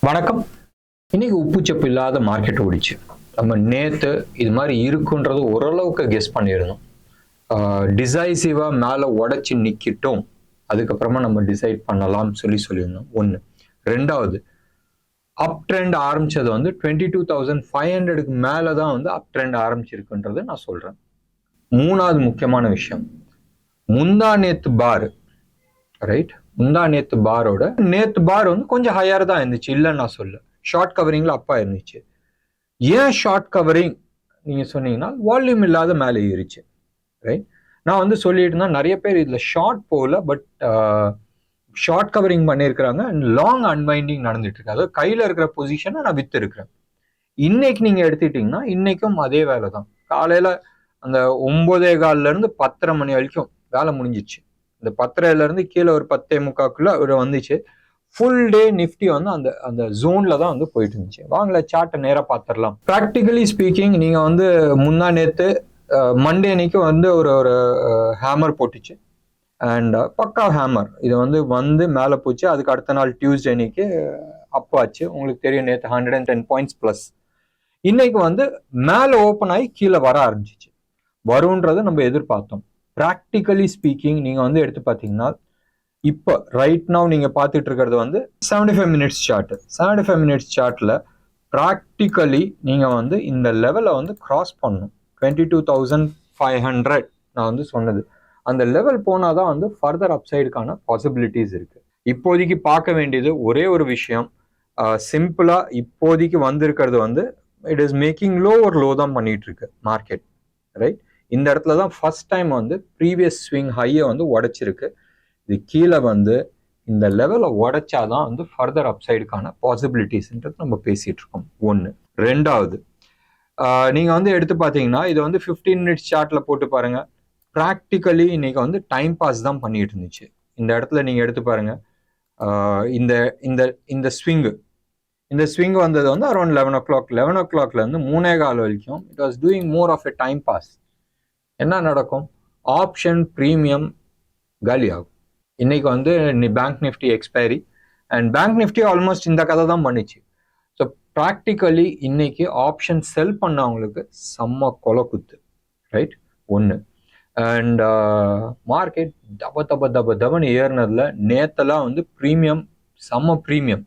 வணக்கம். இன்னைக்கு உப்புச்சப்பு இல்லாத மார்க்கெட் ஓடிச்சு. நம்ம நேத்து இது மாதிரி இருக்குன்றது ஓரளவுக்கு கெஸ் பண்ணியிருந்தோம். டிசைசிவா மேலே உடைச்சு நிக்கிட்டோம், அதுக்கப்புறமா நம்ம டிசைட் பண்ணலாம் சொல்லியிருந்தோம். ஒன்று. ரெண்டாவது, அப் ட்ரெண்ட் ஆரம்பிச்சது வந்து 22,500க்கு மேலே தான் வந்து அப் ட்ரெண்ட் ஆரம்பிச்சிருக்குன்றது நான் சொல்றேன். மூணாவது முக்கியமான விஷயம், முந்தா நேத்து பார், ரைட்? முந்தா நேத்து பாரோட நேத்து பார் வந்து கொஞ்சம் ஹையர் தான் இருந்துச்சு, இல்லைன்னு நான் சொல்ல. ஷார்ட் கவரிங்ல அப்பா இருந்துச்சு. ஏன் ஷார்ட் கவரிங் நீங்க சொன்னீங்கன்னா, வால்யூம் இல்லாத மேலே ஏறிச்சு, ரைட்? நான் வந்து சொல்லிட்டு இருந்தேன், நிறைய பேர் இதுல ஷார்ட் போகல, பட் ஷார்ட் கவரிங் பண்ணியிருக்கிறாங்க அண்ட் லாங் அன்வைண்டிங் நடந்துட்டு இருக்கு. அதாவது கையில இருக்கிற பொசிஷனை நான் வித்து இருக்கிறேன். இன்னைக்கு நீங்க எடுத்துட்டீங்கன்னா இன்னைக்கும் அதே வேலை தான். காலையில அந்த 9:15 இருந்து 10:30 மணி வரைக்கும் வேலை முடிஞ்சிச்சு. இந்த 10:30 இருந்து கீழே ஒரு 10:45 ஒரு வந்துச்சு. ஃபுல் டே நிஃப்டி வந்து அந்த அந்த ஜோன்ல தான் வந்து போயிட்டு இருந்துச்சு. வாங்கல சார்ட்டை நேராக பார்த்துடலாம். ப்ராக்டிகலி ஸ்பீக்கிங், நீங்க வந்து முந்தா நேத்து மண்டே அன்னைக்கு வந்து ஒரு ஹேமர் போட்டுச்சு அண்ட் பக்கா ஹேமர். இது வந்து மேலே போச்சு. அதுக்கு அடுத்த நாள் டியூஸ்டே அன்னைக்கு அப்பாச்சு. உங்களுக்கு தெரியும், நேற்று 110 பாயிண்ட்ஸ் பிளஸ். இன்னைக்கு வந்து மேலே ஓப்பன் ஆகி கீழே வர ஆரம்பிச்சிச்சு. வரும்ன்றதை நம்ம எதிர்பார்த்தோம். ப்ராக்டிகலி ஸ்பீக்கிங் நீங்க வந்து எடுத்து பார்த்தீங்கன்னா, இப்போ ரைட் நவ் நீங்க பார்த்துட்டு இருக்கிறது வந்து 75 மினிட்ஸ் சார்ட். 75 மினிட்ஸ் சார்ட்ல ப்ராக்டிகலி நீங்க வந்து இந்த லெவலை வந்து கிராஸ் பண்ணணும். 22,500 நான் வந்து சொன்னது. அந்த லெவல் போனாதான் வந்து ஃபர்தர் அப்சைடுக்கான பாசிபிலிட்டிஸ் இருக்கு. இப்போதைக்கு பார்க்க வேண்டியது ஒரே ஒரு விஷயம், சிம்பிளா இப்போதைக்கு வந்திருக்கிறது வந்து இட் இஸ் மேக்கிங் லோ ஒரு லோ தான் பண்ணிட்டு இருக்கு மார்க்கெட், ரைட்? இந்த இடத்துல தான் ஃபர்ஸ்ட் டைம் வந்து ப்ரீவியஸ் ஸ்விங் ஹையை வந்து உடைச்சிருக்கு. இது கீழே வந்து இந்த லெவலை உடைச்சாதான் வந்து ஃபர்தர் அப்சைடுக்கான பாசிபிலிட்டிஸ்ன்றது நம்ம பேசிட்டு இருக்கோம். ஒன்று. ரெண்டாவது, நீங்க வந்து எடுத்து பார்த்தீங்கன்னா இது வந்து 15 மினிட்ஸ் சார்ட்ல போட்டு பாருங்க. ப்ராக்டிக்கலி இன்னைக்கு வந்து டைம் பாஸ் தான் பண்ணிட்டு இருந்துச்சு. இந்த இடத்துல நீங்க எடுத்து பாருங்க, இந்த இந்த இந்த ஸ்விங்கு இந்த ஸ்விங் வந்தது வந்து அரௌண்ட் 11 o'clock. 11 o'clockல இருந்து 3:15 வரைக்கும் it was doing more of a time pass. என்ன நடக்கும்? ஆப்ஷன் பிரீமியம் காலி ஆகும். இன்னைக்கு வந்து bank Nifty expiry and bank Nifty almost இந்த கதை தான் பண்ணிச்சு. ஸோ ப்ராக்டிக்கலி இன்னைக்கு ஆப்ஷன் செல் பண்ணவங்களுக்கு செம்ம கொலை குத்து, ரைட்? ஒன்று. அண்ட் மார்க்கெட் தபன்னு ஏறினதுல நேத்தெல்லாம் வந்து ப்ரீமியம், செம்ம ப்ரீமியம்.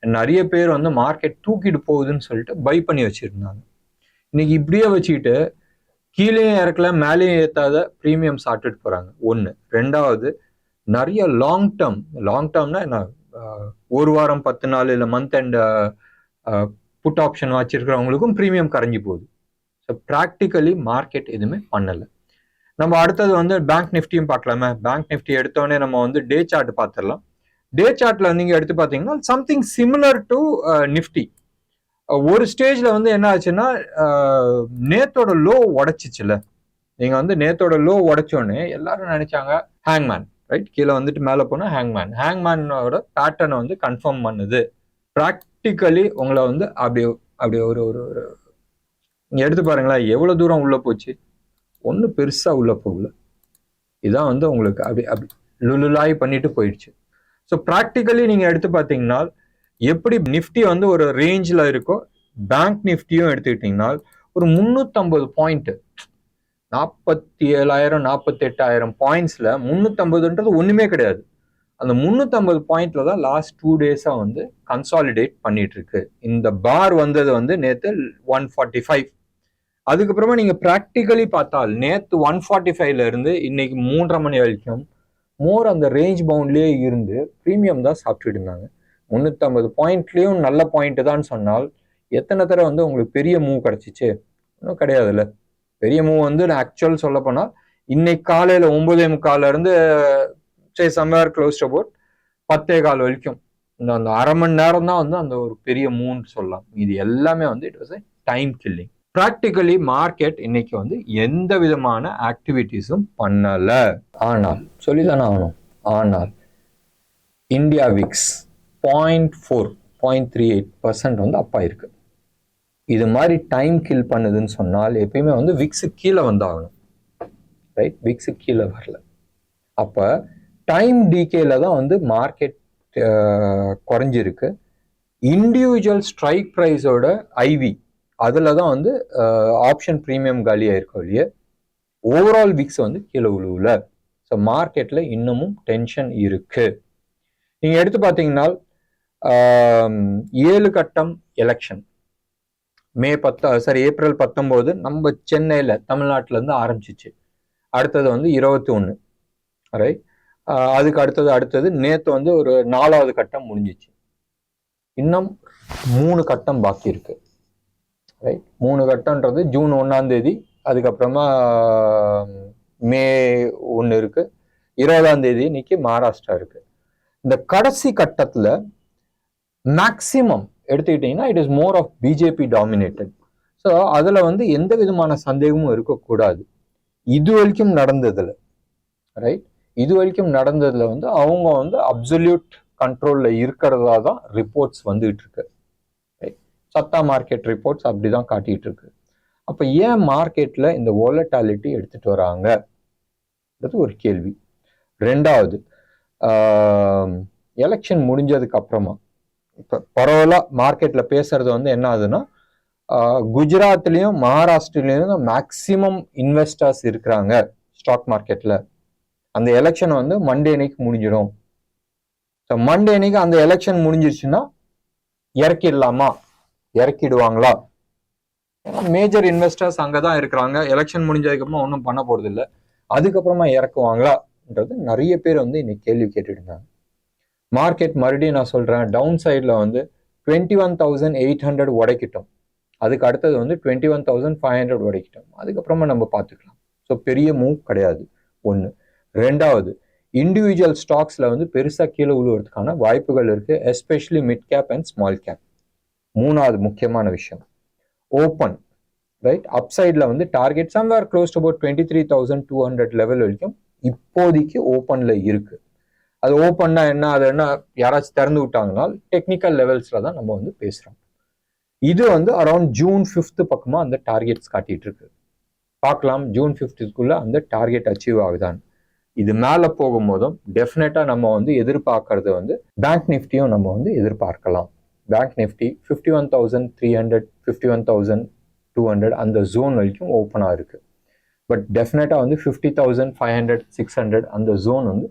நிறைய பேர் வந்து மார்க்கெட் தூக்கிட்டு போகுதுன்னு சொல்லிட்டு பை பண்ணி வச்சிருந்தாங்க. இன்னைக்கு இப்படியே வச்சுக்கிட்டு கீழேயும் இறக்கல மேலேயும் ஏற்றாத ப்ரீமியம் சாப்பிட்டுட்டு போறாங்க. ஒன்று. ரெண்டாவது, நிறைய லாங் டேர்ம்னா என்ன, ஒரு வாரம் 10 நாள் இல்லை மந்த் அண்ட் புட் ஆப்ஷன் வச்சிருக்கிறவங்களுக்கும் ப்ரீமியம் கரைஞ்சி போகுது. ஸோ ப்ராக்டிக்கலி மார்க்கெட் எதுவுமே பண்ணலை. நம்ம அடுத்தது வந்து பேங்க் நிஃப்டியும் பார்க்கலாமே. பேங்க் நிஃப்டி எடுத்தோடனே நம்ம வந்து டே சார்ட் பார்த்துடலாம். டே சார்ட்ல நீங்க எடுத்து பார்த்தீங்கன்னா சம்திங் சிமிலர் டு நிஃப்டி. ஒரு ஸ்டேஜ்ல வந்து என்ன ஆச்சுன்னா, நேத்தோட லோ உடைச்சிச்சுல. நீங்க வந்து நேத்தோட லோ உடைச்சோடனே எல்லாரும் நினைச்சாங்க ஹேங்மேன், ரைட்? கீழே வந்துட்டு மேலே போனா ஹேங்மேனோட பேட்டர்னை வந்து கன்ஃபார்ம் பண்ணுது. ப்ராக்டிக்கலி உங்களை வந்து அப்படி ஒரு ஒரு நீங்க எடுத்து பாருங்களேன், எவ்வளவு தூரம் உள்ள போச்சு. ஒன்றும் பெருசா உள்ள போகல. இதான் வந்து உங்களுக்கு அப்படி லுலுலாய் பண்ணிட்டு போயிடுச்சு. ஸோ ப்ராக்டிக்கலி நீங்க எடுத்து பார்த்தீங்கன்னா, எப்படி நிஃப்டி வந்து ஒரு ரேஞ்சில் இருக்கோ, பேங்க் நிஃப்டியும் எடுத்துக்கிட்டீங்கன்னா ஒரு 350 பாயிண்ட், 47,000 48,000 பாயிண்ட்ஸ்ல 350ன்றது ஒண்ணுமே கிடையாது. அந்த 350 பாயிண்ட்ல தான் லாஸ்ட் 2 டேஸா வந்து கன்சாலிடேட் பண்ணிட்டு இருக்கு. இந்த பார் வந்தது வந்து நேத்து 145. அதுக்கப்புறமா நீங்க ப்ராக்டிக்கலி பார்த்தால் நேத்து 145ல இருந்து இன்னைக்கு 3:30 மணி வரைக்கும் மோர் அந்த ரேஞ்ச் பவுண்ட்லயே இருந்து ப்ரீமியம் தான் சாப்பிட்டுட்டு இருந்தாங்க. 350 பாயிண்ட்லயும் நல்ல பாயிண்ட் தான் சொன்னால் எத்தனை தடவை வந்து உங்களுக்கு பெரிய மூவ் கிடைச்சிச்சு? இன்னும் கிடையாதுல்ல. பெரிய மூவ் வந்து நான் ஆக்சுவல் சொல்ல போனா இன்னைக்கு காலையில 9:45 இருந்து சம்வேர் க்ளோஸ் அபவுட் 10:15 வரைக்கும் அந்த அரை மணி நேரம் தான் வந்து அந்த ஒரு பெரிய மூவ்னு சொல்லலாம். இது எல்லாமே வந்து it was a time killing. Practically market இன்னைக்கு வந்து எந்த விதமான ஆக்டிவிட்டிஸும் பண்ணல. ஆனால் சொல்லிதானே ஆகணும். ஆனால் இந்தியா விக்ஸ் 0.38% வந்து அப்பா இருக்கு. இது மாதிரி டைம் கில் பண்ணுதுன்னு சொன்னால் எப்பயுமே வந்து விக்ஸு கீழே வந்தாகணும், ரைட்? விக்ஸு கீழே வரல. அப்போ டைம் டிகேல தான் வந்து மார்க்கெட் குறைஞ்சிருக்கு. இண்டிவிஜுவல் ஸ்ட்ரைக் ப்ரைஸோட ஐவி அதில் தான் வந்து ஆப்ஷன் ப்ரீமியம் காலியாக இருக்கும் இல்லையா, ஓவரால் விக்ஸ் வந்து கீழே விழுவுல. ஸோ மார்க்கெட்டில் இன்னமும் டென்ஷன் இருக்கு. நீங்கள் எடுத்து பார்த்தீங்கன்னா 7 கட்டம் எலெக்ஷன் ஏப்ரல் 19 நம்ம சென்னையில் தமிழ்நாட்டிலேருந்து ஆரம்பிச்சிச்சு. அடுத்தது வந்து 21, ரைட். அதுக்கு அடுத்தது நேற்று வந்து ஒரு 4வது கட்டம் முடிஞ்சிச்சு. இன்னும் 3 கட்டம் பாக்கி இருக்கு, ரைட். 3 கட்டம்ன்றது ஜூன் 1ஆம் தேதி, அதுக்கப்புறமா மே 1 இருக்கு, 20ஆம் தேதி இன்னைக்கு மகாராஷ்டிரா இருக்கு. இந்த கடைசி கட்டத்துல மேக்சிமம் எடுத்துக்கிட்டீங்கன்னா it is more of BJP dominated. So அதுல வந்து எந்த விதமான சந்தேகமும் இருக்கக்கூடாது. இது வரைக்கும் நடந்ததுல, ரைட், இது வரைக்கும் நடந்ததுல வந்து அவங்க வந்து அப்சல்யூட் கண்ட்ரோல்ல இருக்கிறதா தான் ரிப்போர்ட்ஸ் வந்துகிட்டு இருக்கு. சத்தா மார்க்கெட் ரிப்போர்ட்ஸ் அப்படிதான் காட்டிட்டு இருக்கு. அப்ப ஏன் மார்க்கெட்ல இந்த வாலட்டாலிட்டி எடுத்துட்டு வராங்க ஒரு கேள்வி. ரெண்டாவது, எலெக்ஷன் முடிஞ்சதுக்கு அப்புறமா இப்ப பரவலா மார்க்கெட்ல பேசுறது வந்து என்ன ஆகுதுன்னா, குஜராத்லயும் மகாராஷ்டிரலையும் மேக்சிமம் இன்வெஸ்டர்ஸ் இருக்கிறாங்க ஸ்டாக் மார்க்கெட்ல. அந்த எலெக்ஷன் வந்து மண்டே அன்னைக்கு முடிஞ்சிடும். மண்டே அன்னைக்கு அந்த எலெக்ஷன் முடிஞ்சிருச்சுன்னா இறக்கிடலாமா, இறக்கிடுவாங்களா? மேஜர் இன்வெஸ்டர்ஸ் அங்கதான் இருக்கிறாங்க. எலெக்ஷன் முடிஞ்சதுக்கு அப்புறமா ஒன்றும் பண்ண போறது இல்லை, அதுக்கப்புறமா இறக்குவாங்களான்றது நிறைய பேர் வந்து இன்னைக்கு கேள்வி கேட்டுட்டு இருந்தாங்க. மார்க்கெட் மறுபடியும் நான் சொல்றேன், டவுன் சைட்ல வந்து 21,800 உடைக்கிட்டோம். அதுக்கு அடுத்தது வந்து 21,500 உடைக்கிட்டோம். அதுக்கப்புறமா நம்ம பார்த்துக்கலாம். ஸோ பெரிய மூவ் கிடையாது, ஒன்று. ரெண்டாவது, இண்டிவிஜுவல் ஸ்டாக்ஸ்ல வந்து பெருசா கீழே விழுவதுக்கான வாய்ப்புகள் இருக்கு, especially mid cap and small cap. மூணாவது முக்கியமான விஷயம், ஓப்பன், ரைட். அப்சைட்ல வந்து target somewhere close to about 23,200 level வரைக்கும் இப்போதைக்கு ஓப்பன்ல இருக்கு. அது ஓப்பன்னா என்ன, அது என்ன யாராச்சும் திறந்து விட்டாங்கன்னா டெக்னிக்கல் லெவல்ஸ்ல தான் நம்ம வந்து பேசுறோம். இது வந்து அரௌண்ட் ஜூன் 5 பக்கமா அந்த டார்கெட்ஸ் காட்டிட்டு இருக்கு. பார்க்கலாம் ஜூன் 5 அந்த டார்கெட் அச்சீவ் ஆகுதான். இது மேல போகும்போதும் டெஃபினட்டா நம்ம வந்து எதிர்பார்க்கறது வந்து பேங்க் நிஃப்டியும் நம்ம வந்து எதிர்பார்க்கலாம். பேங்க் நிஃப்டி 51,300 51,200 அந்த ஜோன் வரைக்கும் ஓப்பனா இருக்கு. பட் டெஃபினட்டா வந்து 50,500 600 அந்த ஜோன் வந்து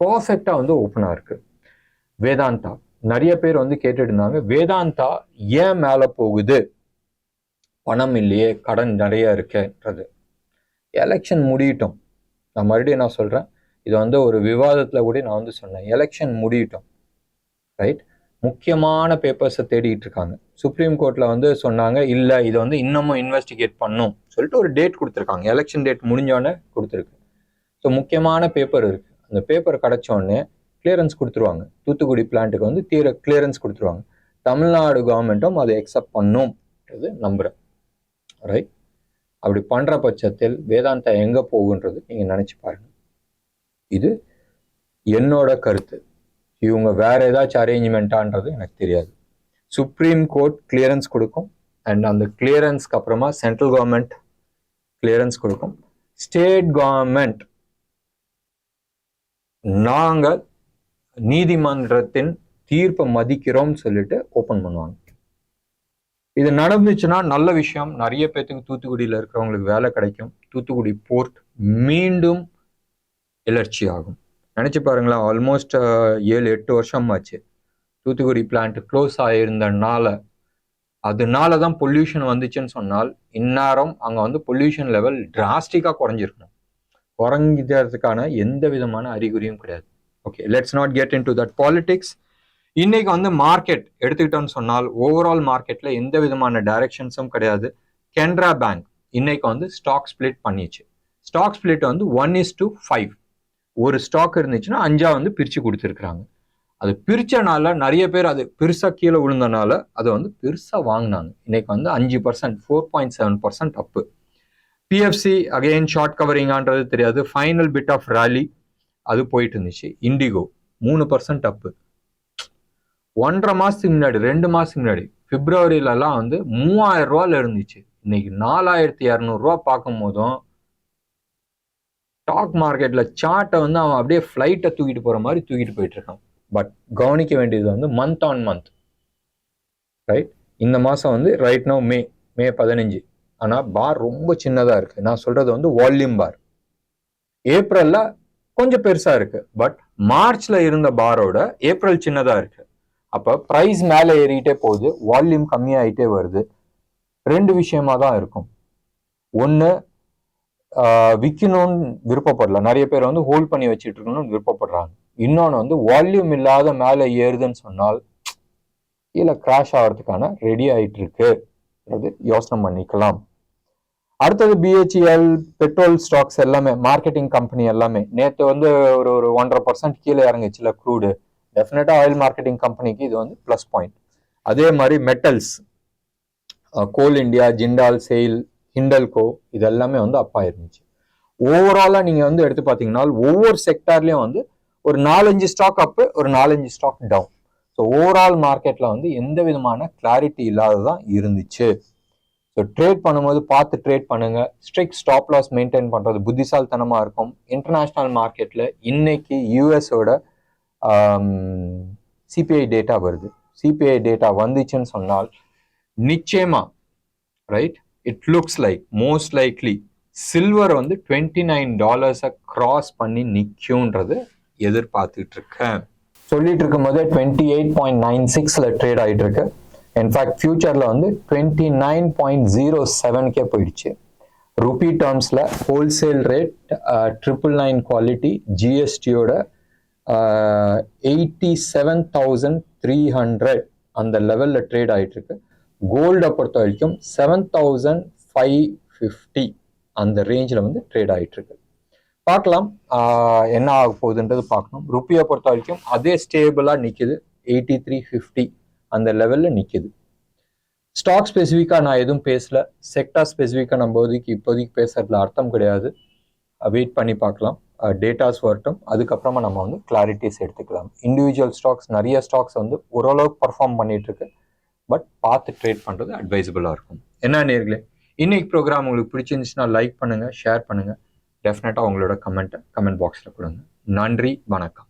பர்ஃபெக்டா வந்து ஓப்பனா இருக்கு. வேதாந்தா நிறைய பேர் வந்து கேட்டுட்டு இருந்தாங்க, வேதாந்தா ஏன் மேல போகுது, பணம் இல்லையே, கடன் நிறைய இருக்குன்றது. எலெக்ஷன் முடியட்டும், நான் மறுபடியும் நான் சொல்றேன், இது வந்து ஒரு விவாதத்துல கூட நான் வந்து சொன்னேன், எலெக்ஷன் முடியட்டும், ரைட். முக்கியமான பேப்பர்ஸை தேடிட்டு இருக்காங்க. சுப்ரீம் கோர்ட்ல வந்து சொன்னாங்க, இல்லை இதை வந்து இன்னமும் இன்வெஸ்டிகேட் பண்ணும் சொல்லிட்டு ஒரு டேட் கொடுத்துருக்காங்க. எலெக்ஷன் டேட் முடிஞ்சோடனே கொடுத்துருக்கு. ஸோ முக்கியமான பேப்பர் இருக்கு. அந்த பேப்பர் கிடைச்சோடனே கிளியரன்ஸ் கொடுத்துருவாங்க. தூத்துக்குடி பிளான்ட்டுக்கு வந்து கிளியரன்ஸ் கொடுத்துருவாங்க. தமிழ்நாடு கவர்மெண்ட்டும் அதை அக்செப்ட் பண்ணும் நம்புறேன், ரைட். அப்படி பண்ற பட்சத்தில் வேதாந்தா எங்க போகுன்றது நீங்க நினைச்சு பாருங்க. இது என்னோட கருத்து. இவங்க வேற ஏதாச்சும் அரேஞ்ச்மெண்ட்டான்றது எனக்கு தெரியாது. சுப்ரீம் கோர்ட் கிளியரன்ஸ் கொடுக்கும், அண்ட் அந்த கிளியரன்ஸ்க்கு அப்புறமா சென்ட்ரல் கவர்மெண்ட் கிளியரன்ஸ் கொடுக்கும். ஸ்டேட் கவர்மெண்ட் நாங்கள் நீதிமன்றத்தின் தீர்ப்பை மதிக்கிறோம் சொல்லிட்டு ஓபன் பண்ணுவாங்க. இது நடந்துச்சுன்னா நல்ல விஷயம், நிறைய பேத்துக்கு தூத்துக்குடியில் இருக்கிறவங்களுக்கு வேலை கிடைக்கும். தூத்துக்குடி போர்ட் மீண்டும் எலர்ச்சி ஆகும். நினைச்சு பாருங்களா, ஆல்மோஸ்ட் 7-8 வருஷம் ஆச்சு தூத்துக்குடி பிளான்ட் க்ளோஸ் ஆகியிருந்தனால. அதனால தான் பொல்யூஷன் வந்துச்சுன்னு சொன்னால் இந்நேரம் அங்க வந்து பொல்யூஷன் லெவல் டிராஸ்டிக்கா குறைஞ்சிருக்கணும். குறைஞ்சதுக்கான எந்த விதமான அறிகுறியும் கிடையாது. Okay, let's not get in to that politics. இன்னைக்கு வந்து மார்க்கெட் எடுத்துக்கிட்டோம்னு சொன்னால் ஓவரால் மார்க்கெட்ல எந்த விதமான டைரக்ஷன்ஸும் கிடையாது. கெனரா பேங்க் இன்னைக்கு வந்து ஸ்டாக் ஸ்பிளிட் பண்ணிச்சு. ஸ்டாக் ஸ்பிளிட் வந்து 1:5. ஒரு ஸ்டாக் இருந்துச்சுன்னா 5 வந்து பிரிச்சு கொடுத்துருக்குறாங்க. அது பிரிச்சனால நிறைய பேர் அது பெருசா கீழே விழுந்தனால அதை வந்து பெருசா வாங்கினாங்க. இன்னைக்கு வந்து 5%, 4.7% அப்பு. பிஎஃப்சி அகைன் ஷார்ட் கவரிங்கான்றது தெரியாது, ஃபைனல் பிட் ஆஃப் ராலி அது போயிட்டு இருந்துச்சு. இண்டிகோ 3% அப்பு. 1.5 மாசத்துக்கு முன்னாடி 2 மாசத்துக்கு முன்னாடி பிப்ரவரியிலலாம் வந்து 3000 ரூபாயில இருந்துச்சு. இன்னைக்கு 4200 ரூபா பார்க்கும் போதும் ஸ்டாக் மார்க்கெட்ல சார்ட்டை வந்து அவன் அப்படியே ஃபிளைட்டை தூக்கிட்டு போற மாதிரி தூக்கிட்டு போயிட்டு இருக்கான். பட் கவனிக்க வேண்டியது வந்து மந்த் ஆன் மந்த் ரைட்? இந்த மாதம் வந்து ரைட் நோ மே 15. ஆனால் பார் ரொம்ப சின்னதாக இருக்குது. நான் சொல்கிறது வந்து வால்யூம் பார். ஏப்ரலில் கொஞ்சம் பெருசாக இருக்குது. பட் மார்ச்சில் இருந்த பாரோட ஏப்ரல் சின்னதாக இருக்குது. அப்போ ப்ரைஸ் மேலே ஏறிட்டே போகுது, வால்யூம் கம்மியாகிட்டே வருது. ரெண்டு விஷயமா தான் இருக்கும். ஒன்று, விற்கணும்னு விருப்பப்படல, நிறைய பேர் வந்து ஹோல்ட் பண்ணி வச்சுட்டு இருக்கணும்னு விருப்பப்படுறாங்க. இன்னொன்று வந்து வால்யூம் இல்லாத மேலே ஏறுதுன்னு சொன்னால் இல்லை கிராஷ் ஆகிறதுக்கான ரெடி ஆகிட்டு இருக்கு, யோசனை பண்ணிக்கலாம். அடுத்தது பிஹெச்இஎல், பெட்ரோல் ஸ்டாக்ஸ் எல்லாமே, மார்க்கெட்டிங் கம்பெனி எல்லாமே நேற்று வந்து ஒரு 1.5% கீழே இறங்குச்சுல க்ரூடு. டெஃபினட்டா ஆயில் மார்க்கெட்டிங் கம்பெனிக்கு இது வந்து ப்ளஸ் பாயிண்ட். அதே மாதிரி மெட்டல்ஸ், கோல் இண்டியா, ஜிண்டால், செயில், ஹிண்டல்கோ, இது எல்லாமே வந்து அப்பா இருந்துச்சு. ஓவராலா நீங்க வந்து எடுத்து பார்த்தீங்கன்னா ஒவ்வொரு செக்டார்லயும் வந்து ஒரு 4-5 ஸ்டாக் அப்பு, ஒரு 4-5 ஸ்டாக் டவுன். ஸோ ஓவரால் மார்க்கெட்ல வந்து எந்த விதமான கிளாரிட்டி இல்லாததான் இருந்துச்சு. ஸோ ட்ரேட் பண்ணும்போது பார்த்து ட்ரேட் பண்ணுங்க. ஸ்ட்ரிக்ட் ஸ்டாப் லாஸ் மெயின்டைன் பண்றது புத்திசாலித்தனமா இருக்கும். இன்டர்நேஷனல் மார்க்கெட்ல இன்னைக்கு யூஎஸோட சிபிஐ டேட்டா வருது. சிபிஐ டேட்டா வந்துச்சுன்னு சொன்னால் நிச்சயமா, right, it looks like most likely silver வந்து $29 கிராஸ் பண்ணி நிற்கும்ன்றது எதிர்பார்த்துட்டு இருக்கேன். சொல்லிட்டு இருக்கும் போதே 28.96ல ட்ரேட் ஆகிட்டு இருக்கு. இன்ஃபேக்ட் ஃபியூச்சர்ல வந்து 29.07கே போயிடுச்சு. ருபி டேர்ம்ஸ்ல ஹோல்சேல் ரேட் 999 குவாலிட்டி ஜிஎஸ்டியோட 87,300 அந்த லெவல்ல ட்ரேட் ஆகிட்டு இருக்கு. கோல்டை பொறுத்த வரைக்கும் 7,550 அந்த ரேஞ்சில் வந்து ட்ரேட் ஆகிட்டு இருக்கு. பார்க்கலாம் என்ன ஆக போகுதுன்றது பார்க்கணும். ருப்பியை பொறுத்த வரைக்கும் அதே ஸ்டேபிளா நிற்குது, 8350 அந்த லெவல்ல நிற்குது. ஸ்டாக் ஸ்பெசிஃபிக்காக நான் எதுவும் பேசல. செக்டார் ஸ்பெசிஃபிக்காக நம்ம இப்போதைக்கு பேசுறதுல அர்த்தம் கிடையாது. வெயிட் பண்ணி பார்க்கலாம், டேட்டாஸ் வரட்டும், அதுக்கப்புறமா நம்ம வந்து கிளாரிட்டிஸ் எடுத்துக்கலாம். இண்டிவிஜுவல் ஸ்டாக்ஸ், நிறைய ஸ்டாக்ஸ் வந்து ஓரளவுக்கு பர்ஃபார்ம் பண்ணிட்டு இருக்கு. பட் பார்த்து ட்ரேட் பண்ணுறது அட்வைசபிளாக இருக்கும். என்ன நேர்களே, இன்னைக்கு ப்ரோக்ராம் உங்களுக்கு பிடிச்சிருந்துச்சுன்னா லைக் பண்ணுங்க, ஷேர் பண்ணுங்க. டெஃபினட்டாக உங்களோட கமெண்ட் பாக்ஸில் கொடுங்க. நன்றி, வணக்கம்.